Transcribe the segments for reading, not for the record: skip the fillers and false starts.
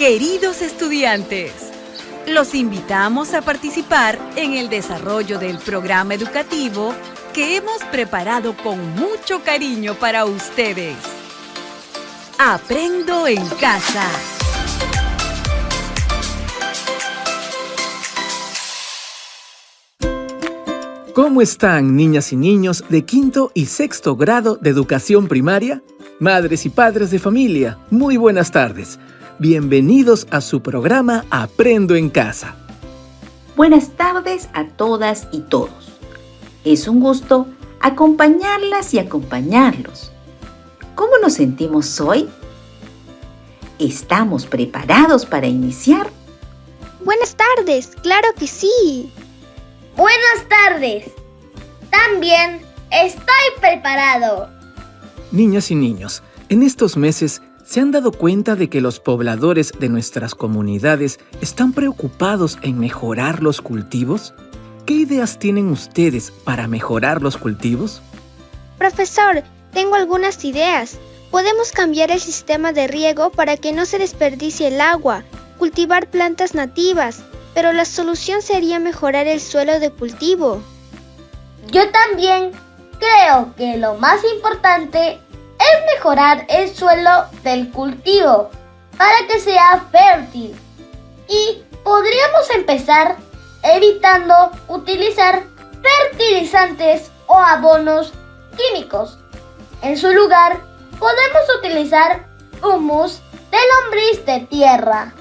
Queridos estudiantes, los invitamos a participar en el desarrollo del programa educativo que hemos preparado con mucho cariño para ustedes. Aprendo en casa. ¿Cómo están, niñas y niños de quinto y sexto grado de educación primaria? Madres y padres de familia, muy buenas tardes. Bienvenidos a su programa Aprendo en Casa. Buenas tardes a todas y todos. Es un gusto acompañarlas y acompañarlos. ¿Cómo nos sentimos hoy? ¿Estamos preparados para iniciar? Buenas tardes, claro que sí. Buenas tardes. También estoy preparado. Niñas y niños, en estos meses, ¿se han dado cuenta de que los pobladores de nuestras comunidades están preocupados en mejorar los cultivos? ¿Qué ideas tienen ustedes para mejorar los cultivos? Profesor, tengo algunas ideas. Podemos cambiar el sistema de riego para que no se desperdicie el agua, cultivar plantas nativas, pero la solución sería mejorar el suelo de cultivo. Yo también creo que lo más importante es mejorar el suelo del cultivo para que sea fértil. Y podríamos empezar evitando utilizar fertilizantes o abonos químicos. En su lugar, podemos utilizar humus de lombriz de tierra.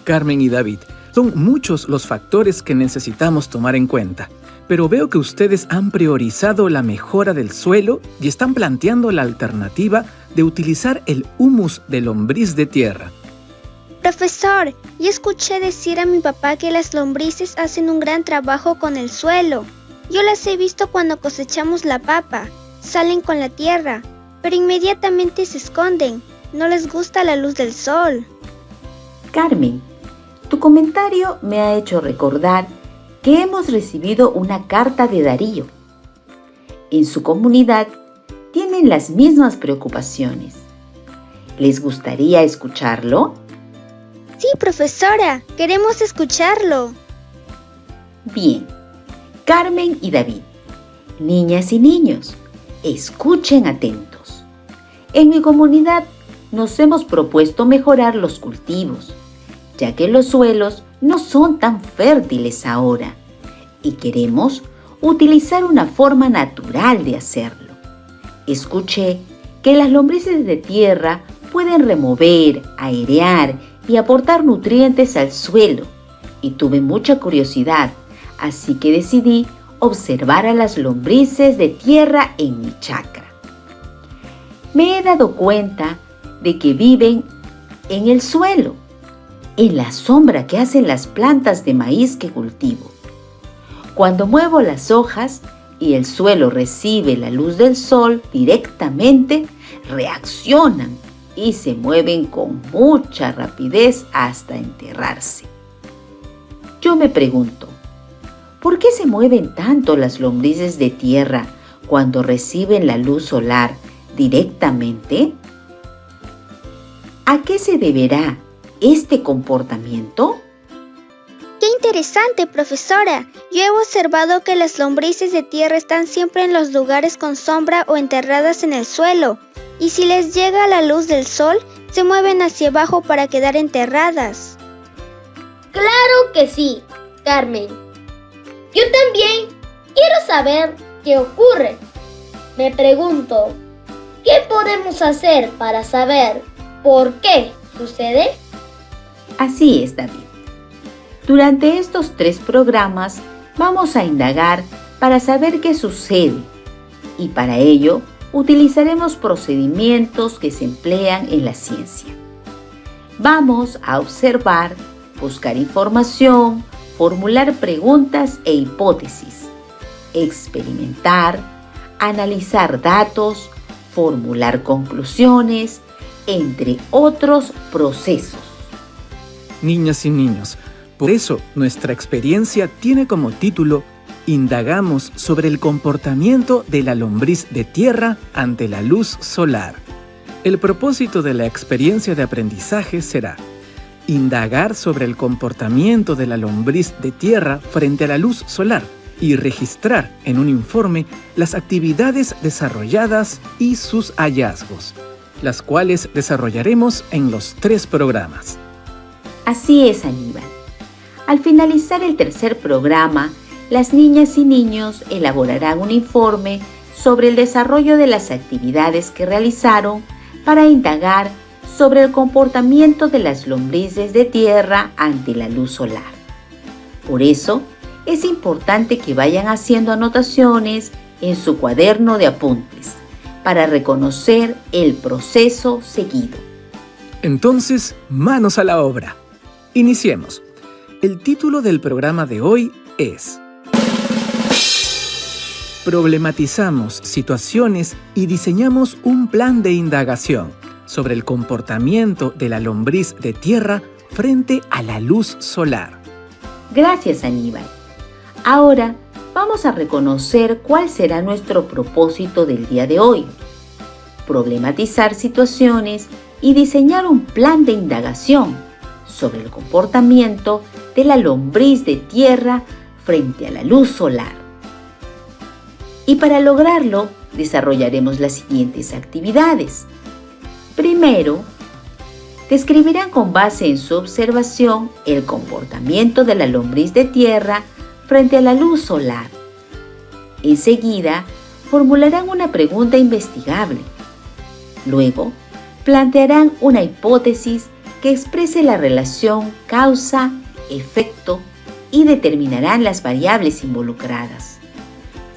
Carmen y David, son muchos los factores que necesitamos tomar en cuenta, pero veo que ustedes han priorizado la mejora del suelo y están planteando la alternativa de utilizar el humus de lombriz de tierra. Profesor, yo escuché decir a mi papá que las lombrices hacen un gran trabajo con el suelo. Yo las he visto cuando cosechamos la papa. Salen con la tierra, pero inmediatamente se esconden. No les gusta la luz del sol. Carmen, tu comentario me ha hecho recordar que hemos recibido una carta de Darío. En su comunidad tienen las mismas preocupaciones. ¿Les gustaría escucharlo? Sí, profesora, queremos escucharlo. Bien, Carmen y David, niñas y niños, escuchen atentos. En mi comunidad nos hemos propuesto mejorar los cultivos, ya que los suelos no son tan fértiles ahora y queremos utilizar una forma natural de hacerlo. Escuché que las lombrices de tierra pueden remover, airear y aportar nutrientes al suelo y tuve mucha curiosidad, así que decidí observar a las lombrices de tierra en mi chacra. Me he dado cuenta de que viven en el suelo, en la sombra que hacen las plantas de maíz que cultivo. Cuando muevo las hojas y el suelo recibe la luz del sol directamente, reaccionan y se mueven con mucha rapidez hasta enterrarse. Yo me pregunto, ¿por qué se mueven tanto las lombrices de tierra cuando reciben la luz solar directamente? ¿A qué se deberá este comportamiento? ¡Qué interesante, profesora! Yo he observado que las lombrices de tierra están siempre en los lugares con sombra o enterradas en el suelo, y si les llega la luz del sol, se mueven hacia abajo para quedar enterradas. Claro que sí, Carmen. Yo también quiero saber qué ocurre. Me pregunto, ¿qué podemos hacer para saber por qué sucede? Así es, David. Durante estos 3 programas vamos a indagar para saber qué sucede y para ello utilizaremos procedimientos que se emplean en la ciencia. Vamos a observar, buscar información, formular preguntas e hipótesis, experimentar, analizar datos, formular conclusiones, entre otros procesos. Niñas y niños, por eso nuestra experiencia tiene como título Indagamos sobre el comportamiento de la lombriz de tierra ante la luz solar. El propósito de la experiencia de aprendizaje será indagar sobre el comportamiento de la lombriz de tierra frente a la luz solar y registrar en un informe las actividades desarrolladas y sus hallazgos, las cuales desarrollaremos en los 3 programas. Así es, Aníbal. Al finalizar el tercer programa, las niñas y niños elaborarán un informe sobre el desarrollo de las actividades que realizaron para indagar sobre el comportamiento de las lombrices de tierra ante la luz solar. Por eso, es importante que vayan haciendo anotaciones en su cuaderno de apuntes para reconocer el proceso seguido. Entonces, manos a la obra. Iniciemos. El título del programa de hoy es Problematizamos situaciones y diseñamos un plan de indagación sobre el comportamiento de la lombriz de tierra frente a la luz solar. Gracias, Aníbal. Ahora vamos a reconocer cuál será nuestro propósito del día de hoy. Problematizar situaciones y diseñar un plan de indagación sobre el comportamiento de la lombriz de tierra frente a la luz solar. Y para lograrlo, desarrollaremos las siguientes actividades. Primero, describirán con base en su observación el comportamiento de la lombriz de tierra frente a la luz solar. Enseguida, formularán una pregunta investigable. Luego, plantearán una hipótesis que exprese la relación causa-efecto y determinarán las variables involucradas.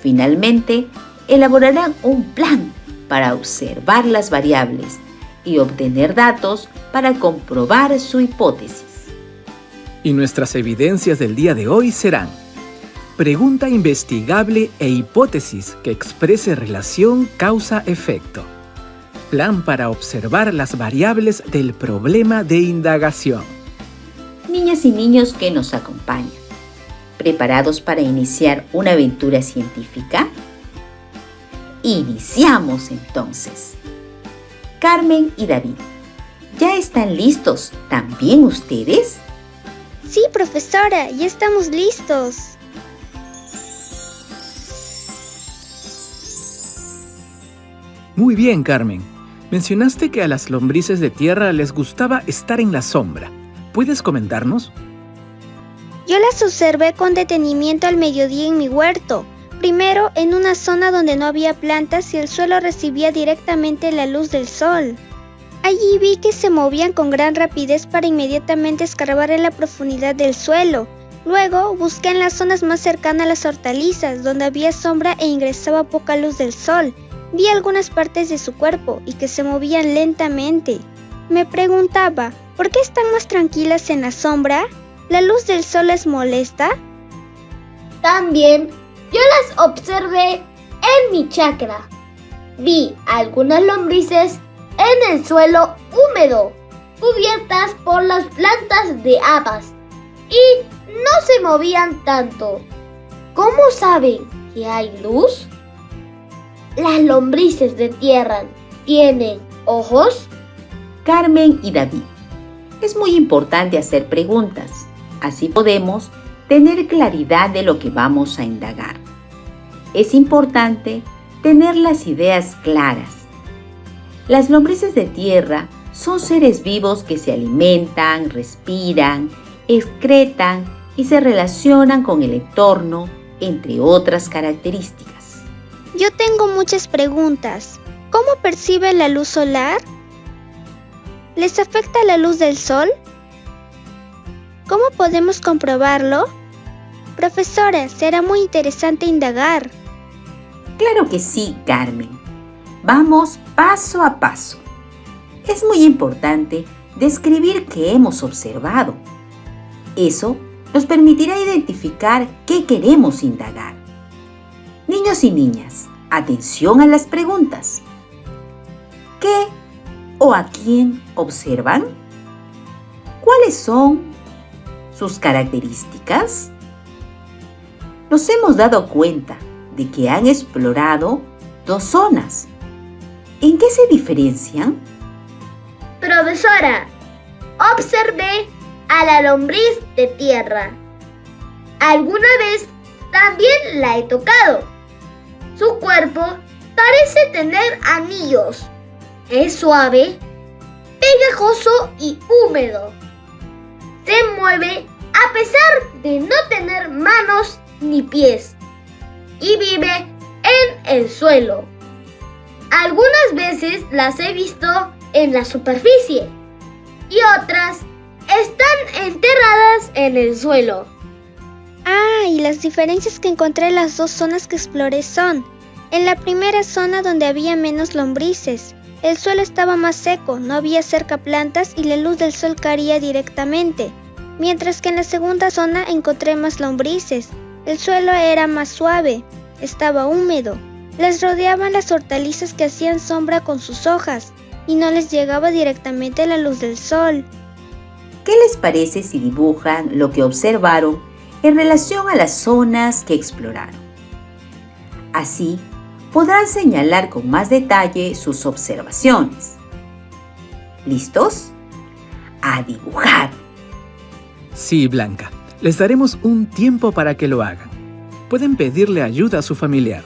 Finalmente, elaborarán un plan para observar las variables y obtener datos para comprobar su hipótesis. Y nuestras evidencias del día de hoy serán: pregunta investigable e hipótesis que exprese relación causa-efecto. Plan para observar las variables del problema de indagación. Niñas y niños que nos acompañan, ¿preparados para iniciar una aventura científica? Iniciamos entonces. Carmen y David, ¿ya están listos también ustedes? Sí, profesora, ya estamos listos. Muy bien, Carmen. Mencionaste que a las lombrices de tierra les gustaba estar en la sombra. ¿Puedes comentarnos? Yo las observé con detenimiento al mediodía en mi huerto. Primero, en una zona donde no había plantas y el suelo recibía directamente la luz del sol. Allí vi que se movían con gran rapidez para inmediatamente escarbar en la profundidad del suelo. Luego, busqué en las zonas más cercanas a las hortalizas, donde había sombra e ingresaba poca luz del sol. Vi algunas partes de su cuerpo y que se movían lentamente. Me preguntaba, ¿por qué están más tranquilas en la sombra? ¿La luz del sol les molesta? También yo las observé en mi chacra. Vi algunas lombrices en el suelo húmedo, cubiertas por las plantas de habas, y no se movían tanto. ¿Cómo saben que hay luz? ¿Las lombrices de tierra tienen ojos? Carmen y David, es muy importante hacer preguntas. Así podemos tener claridad de lo que vamos a indagar. Es importante tener las ideas claras. Las lombrices de tierra son seres vivos que se alimentan, respiran, excretan y se relacionan con el entorno, entre otras características. Yo tengo muchas preguntas. ¿Cómo perciben la luz solar? ¿Les afecta la luz del sol? ¿Cómo podemos comprobarlo? Profesora, será muy interesante indagar. Claro que sí, Carmen. Vamos paso a paso. Es muy importante describir qué hemos observado. Eso nos permitirá identificar qué queremos indagar. Niños y niñas, atención a las preguntas. ¿Qué o a quién observan? ¿Cuáles son sus características? Nos hemos dado cuenta de que han explorado 2 zonas. ¿En qué se diferencian? Profesora, observé a la lombriz de tierra. Alguna vez también la he tocado. Su cuerpo parece tener anillos. Es suave, pegajoso y húmedo. Se mueve a pesar de no tener manos ni pies y vive en el suelo. Algunas veces las he visto en la superficie y otras están enterradas en el suelo. Ah, y las diferencias que encontré en las dos zonas que exploré son: en la primera zona, donde había menos lombrices, el suelo estaba más seco, no había cerca plantas y la luz del sol caía directamente, mientras que en la segunda zona encontré más lombrices. El suelo era más suave, estaba húmedo, las rodeaban las hortalizas que hacían sombra con sus hojas y no les llegaba directamente la luz del sol. ¿Qué les parece si dibujan lo que observaron en relación a las zonas que exploraron? Así podrán señalar con más detalle sus observaciones. ¿Listos? ¡A dibujar! Sí, Blanca. Les daremos un tiempo para que lo hagan. Pueden pedirle ayuda a su familiar.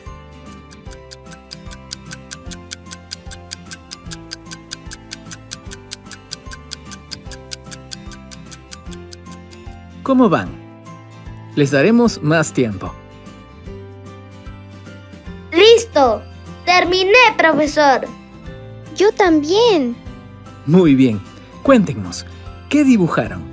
¿Cómo van? Les daremos más tiempo. ¡Listo! ¡Terminé, profesor! Yo también. Muy bien. Cuéntenos, ¿qué dibujaron?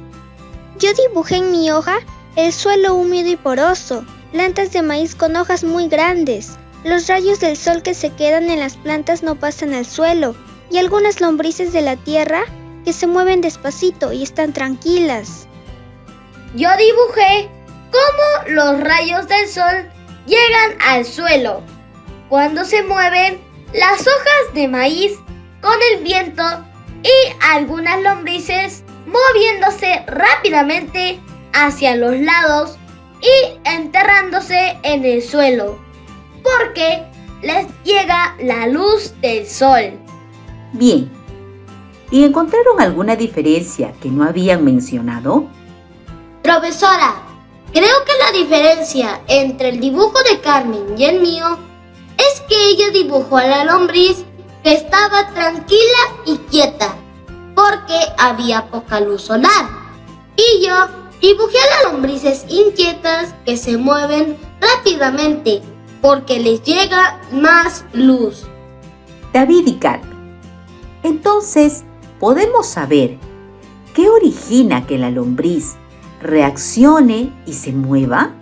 Yo dibujé en mi hoja el suelo húmedo y poroso, plantas de maíz con hojas muy grandes. Los rayos del sol que se quedan en las plantas no pasan al suelo, y algunas lombrices de la tierra que se mueven despacito y están tranquilas. Yo dibujé cómo los rayos del sol llegan al suelo cuando se mueven las hojas de maíz con el viento y algunas lombrices moviéndose rápidamente hacia los lados y enterrándose en el suelo, porque les llega la luz del sol. Bien. ¿Y encontraron alguna diferencia que no habían mencionado? Profesora, creo que la diferencia entre el dibujo de Carmen y el mío es que ella dibujó a la lombriz que estaba tranquila y quieta, porque había poca luz solar. Y yo dibujé a las lombrices inquietas que se mueven rápidamente, porque les llega más luz. David y Carmen, entonces, ¿podemos saber qué origina que la lombriz reaccione y se mueva?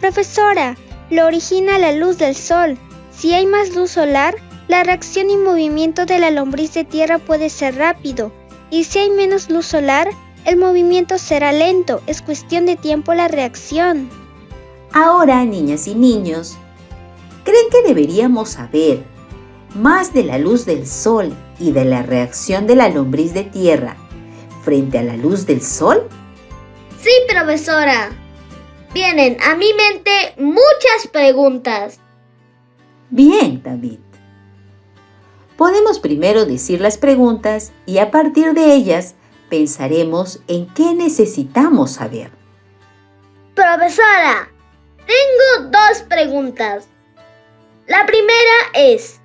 Profesora, lo origina la luz del sol. Si hay más luz solar, la reacción y movimiento de la lombriz de tierra puede ser rápido, y si hay menos luz solar, el movimiento será lento. Es cuestión de tiempo la reacción. Ahora, niñas y niños, ¿creen que deberíamos saber más de la luz del sol y de la reacción de la lombriz de tierra frente a la luz del sol? Sí, profesora. Vienen a mi mente muchas preguntas. Bien, David. Podemos primero decir las preguntas y a partir de ellas pensaremos en qué necesitamos saber. Profesora, tengo dos preguntas. La primera es: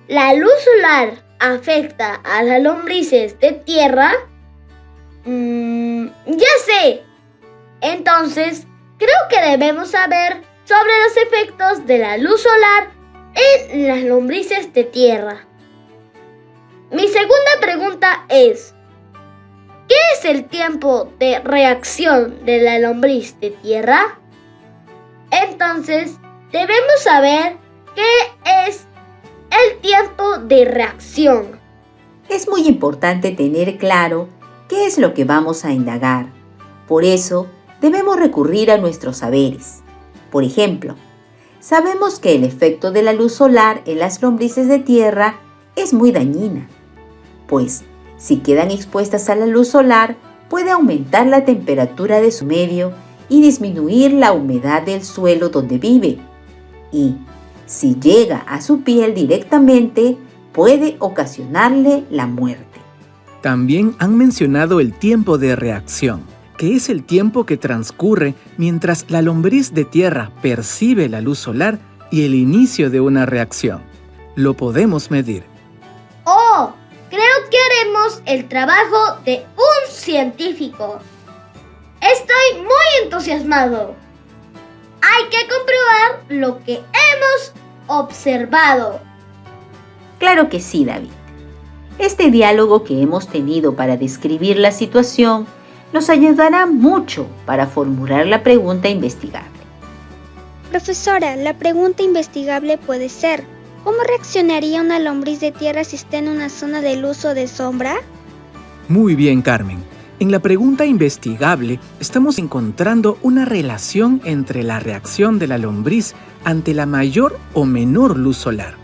¿la luz solar afecta a las lombrices de tierra? Ya sé. Entonces, creo que debemos saber sobre los efectos de la luz solar en las lombrices de tierra. Mi segunda pregunta es: ¿qué es el tiempo de reacción de la lombriz de tierra? Entonces, debemos saber qué es el tiempo de reacción. Es muy importante tener claro qué es lo que vamos a indagar. Por eso, debemos recurrir a nuestros saberes. Por ejemplo, sabemos que el efecto de la luz solar en las lombrices de tierra es muy dañina, pues si quedan expuestas a la luz solar, puede aumentar la temperatura de su medio y disminuir la humedad del suelo donde vive. Y si llega a su piel directamente, puede ocasionarle la muerte. También han mencionado el tiempo de reacción, que es el tiempo que transcurre mientras la lombriz de tierra percibe la luz solar y el inicio de una reacción. Lo podemos medir. ¡Oh! Creo que haremos el trabajo de un científico. Estoy muy entusiasmado. Hay que comprobar lo que hemos observado. Claro que sí, David. Este diálogo que hemos tenido para describir la situación nos ayudará mucho para formular la pregunta investigable. Profesora, la pregunta investigable puede ser: ¿cómo reaccionaría una lombriz de tierra si está en una zona de luz o de sombra? Muy bien, Carmen. En la pregunta investigable estamos encontrando una relación entre la reacción de la lombriz ante la mayor o menor luz solar.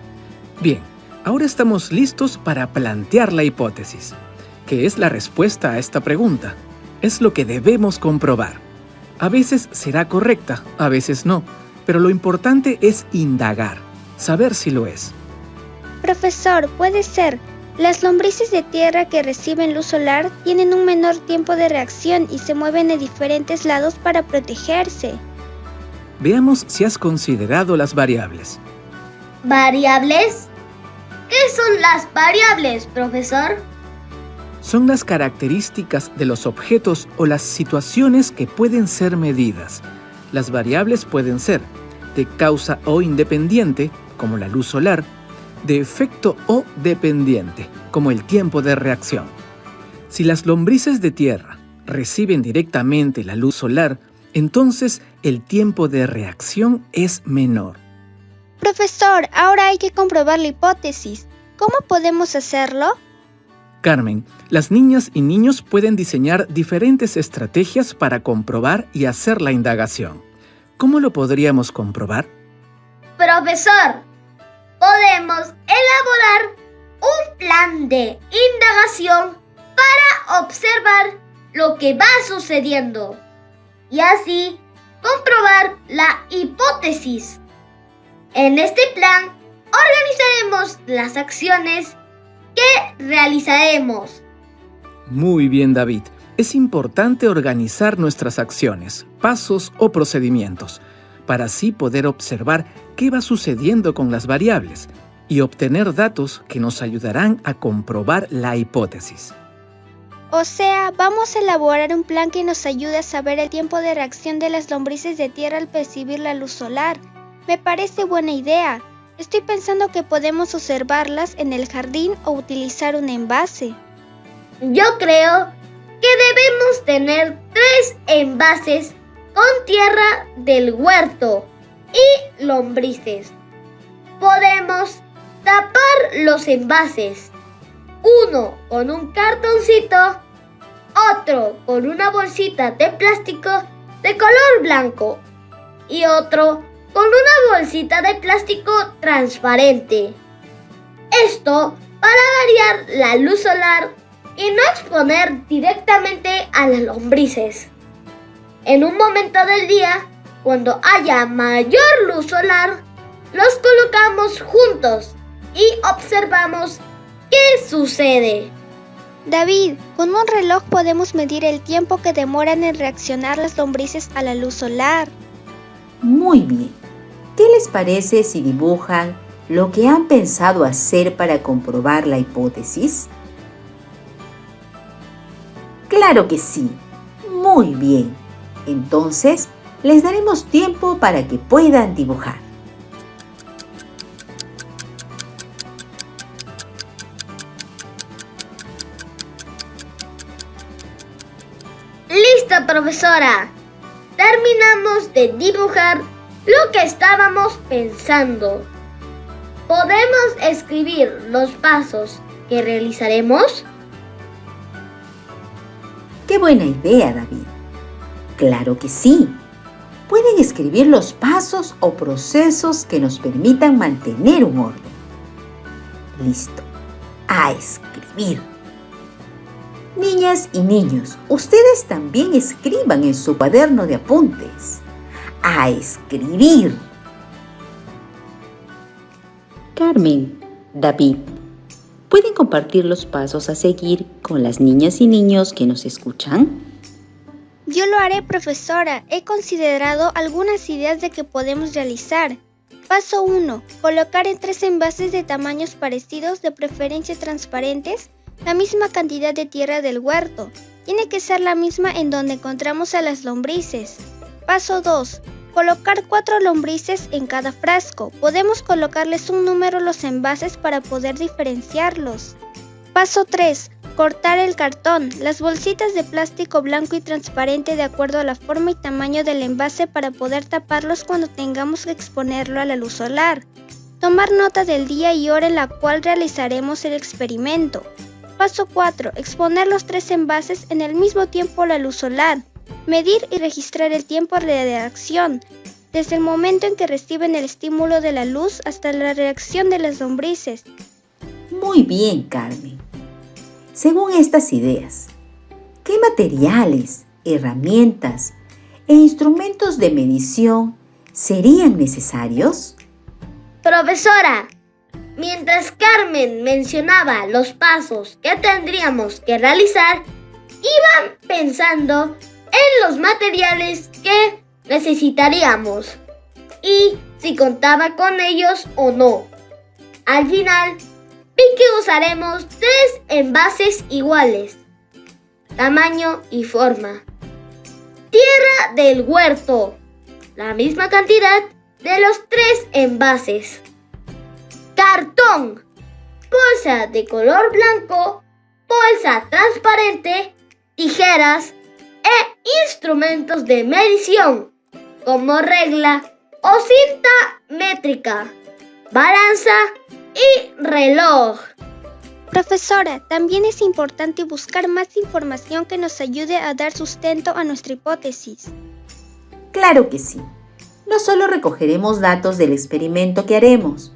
Bien, ahora estamos listos para plantear la hipótesis, que es la respuesta a esta pregunta. Es lo que debemos comprobar. A veces será correcta, a veces no, pero lo importante es indagar, saber si lo es. Profesor, puede ser. Las lombrices de tierra que reciben luz solar tienen un menor tiempo de reacción y se mueven de diferentes lados para protegerse. Veamos si has considerado las variables. ¿Variables? ¿Qué son las variables, profesor? Son las características de los objetos o las situaciones que pueden ser medidas. Las variables pueden ser de causa o independiente, como la luz solar, de efecto o dependiente, como el tiempo de reacción. Si las lombrices de tierra reciben directamente la luz solar, entonces el tiempo de reacción es menor. Profesor, ahora hay que comprobar la hipótesis. ¿Cómo podemos hacerlo? Carmen, las niñas y niños pueden diseñar diferentes estrategias para comprobar y hacer la indagación. ¿Cómo lo podríamos comprobar? Profesor, podemos elaborar un plan de indagación para observar lo que va sucediendo y así comprobar la hipótesis. En este plan organizaremos las acciones que realizaremos. Muy bien, David. Es importante organizar nuestras acciones, pasos o procedimientos, para así poder observar qué va sucediendo con las variables y obtener datos que nos ayudarán a comprobar la hipótesis. O sea, vamos a elaborar un plan que nos ayude a saber el tiempo de reacción de las lombrices de tierra al percibir la luz solar. Me parece buena idea. Estoy pensando que podemos observarlas en el jardín o utilizar un envase. Yo creo que debemos tener 3 envases con tierra del huerto y lombrices. Podemos tapar los envases, uno con un cartoncito, otro con una bolsita de plástico de color blanco y otro con una bolsita de plástico transparente. Esto para variar la luz solar y no exponer directamente a las lombrices. En un momento del día, cuando haya mayor luz solar, los colocamos juntos y observamos qué sucede. David, con un reloj podemos medir el tiempo que demoran en reaccionar las lombrices a la luz solar. Muy bien. ¿Qué les parece si dibujan lo que han pensado hacer para comprobar la hipótesis? Claro que sí. Muy bien. Entonces, les daremos tiempo para que puedan dibujar. ¡Lista, profesora! Terminamos de dibujar lo que estábamos pensando. ¿Podemos escribir los pasos que realizaremos? ¡Qué buena idea, David! ¡Claro que sí! Pueden escribir los pasos o procesos que nos permitan mantener un orden. Listo. A escribir. Niñas y niños, ustedes también escriban en su cuaderno de apuntes. A escribir. Carmen, David, ¿Pueden compartir los pasos a seguir con las niñas y niños que nos escuchan? Yo lo haré, profesora. He considerado algunas ideas de que podemos realizar. Paso 1. Colocar en 3 envases de tamaños parecidos, de preferencia transparentes, la misma cantidad de tierra del huerto. Tiene que ser la misma en donde encontramos a las lombrices. Paso 2. Colocar 4 lombrices en cada frasco. Podemos colocarles un número a los envases para poder diferenciarlos. Paso 3. Cortar el cartón, las bolsitas de plástico blanco y transparente de acuerdo a la forma y tamaño del envase para poder taparlos cuando tengamos que exponerlo a la luz solar. Tomar nota del día y hora en la cual realizaremos el experimento. Paso 4. Exponer los 3 envases en el mismo tiempo a la luz solar. Medir y registrar el tiempo de reacción, desde el momento en que reciben el estímulo de la luz hasta la reacción de las lombrices. Muy bien, Carmen. Según estas ideas, ¿qué materiales, herramientas e instrumentos de medición serían necesarios? Profesora, mientras Carmen mencionaba los pasos que tendríamos que realizar, iban pensando en los materiales que necesitaríamos y si contaba con ellos o no. Al final, vi que usaremos 3 envases iguales, tamaño y forma. Tierra del huerto, la misma cantidad de los 3 envases. Cartón, bolsa de color blanco, bolsa transparente, tijeras e instrumentos de medición como regla o cinta métrica, balanza y reloj. Profesora, también es importante buscar más información que nos ayude a dar sustento a nuestra hipótesis. Claro que sí. No solo recogeremos datos del experimento que haremos.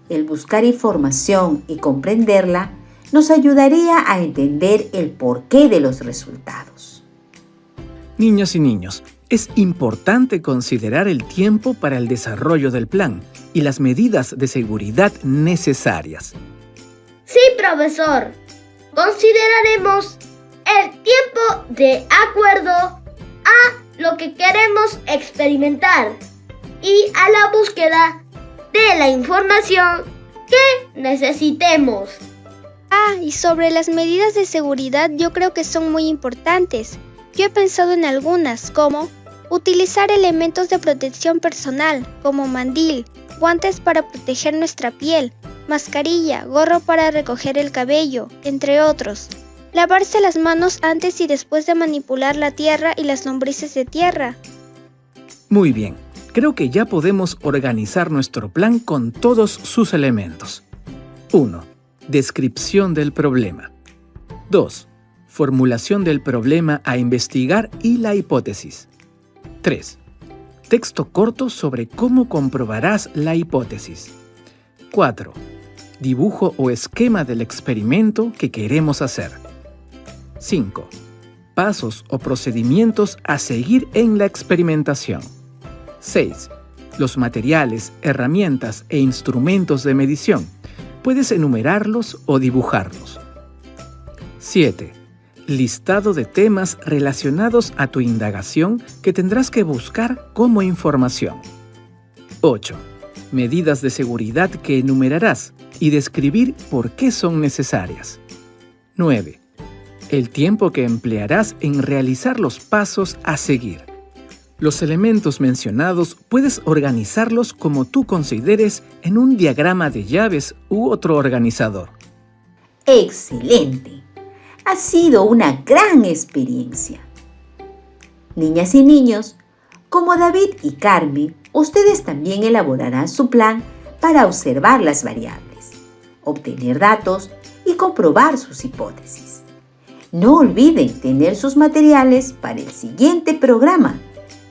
El buscar información y comprenderla nos ayudaría a entender el porqué de los resultados. Niñas y niños, es importante considerar el tiempo para el desarrollo del plan y las medidas de seguridad necesarias. Sí, profesor. Consideraremos el tiempo de acuerdo a lo que queremos experimentar y a la búsqueda de la información que necesitemos. Y sobre las medidas de seguridad yo creo que son muy importantes. Yo he pensado en algunas, como utilizar elementos de protección personal, como mandil, guantes para proteger nuestra piel, mascarilla, gorro para recoger el cabello, entre otros. Lavarse las manos antes y después de manipular la tierra y las lombrices de tierra. Muy bien, creo que ya podemos organizar nuestro plan con todos sus elementos. 1. Descripción del problema. 2. Formulación del problema a investigar y la hipótesis. 3. Texto corto sobre cómo comprobarás la hipótesis. 4. Dibujo o esquema del experimento que queremos hacer. 5. Pasos o procedimientos a seguir en la experimentación. 6. Los materiales, herramientas e instrumentos de medición. Puedes enumerarlos o dibujarlos. 7. Listado de temas relacionados a tu indagación que tendrás que buscar como información. 8. Medidas de seguridad que enumerarás y describir por qué son necesarias. 9. El tiempo que emplearás en realizar los pasos a seguir. Los elementos mencionados puedes organizarlos como tú consideres en un diagrama de llaves u otro organizador. ¡Excelente! Ha sido una gran experiencia. Niñas y niños, como David y Carmen, ustedes también elaborarán su plan para observar las variables, obtener datos y comprobar sus hipótesis. No olviden tener sus materiales para el siguiente programa,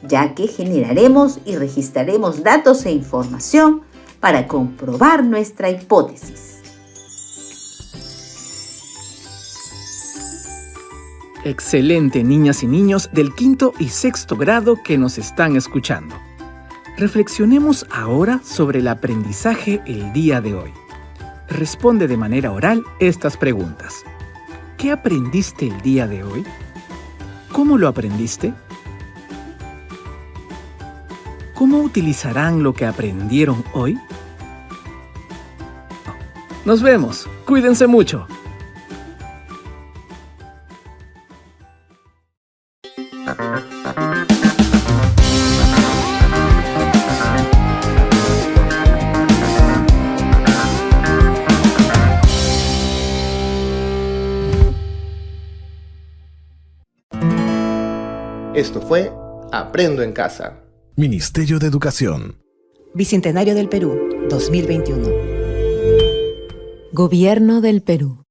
ya que generaremos y registraremos datos e información para comprobar nuestra hipótesis. Excelente, niñas y niños del 5º y 6º grado que nos están escuchando. Reflexionemos ahora sobre el aprendizaje el día de hoy. Responde de manera oral estas preguntas. ¿Qué aprendiste el día de hoy? ¿Cómo lo aprendiste? ¿Cómo utilizarán lo que aprendieron hoy? Nos vemos. Cuídense mucho. Esto fue Aprendo en Casa. Ministerio de Educación. Bicentenario del Perú, 2021. Gobierno del Perú.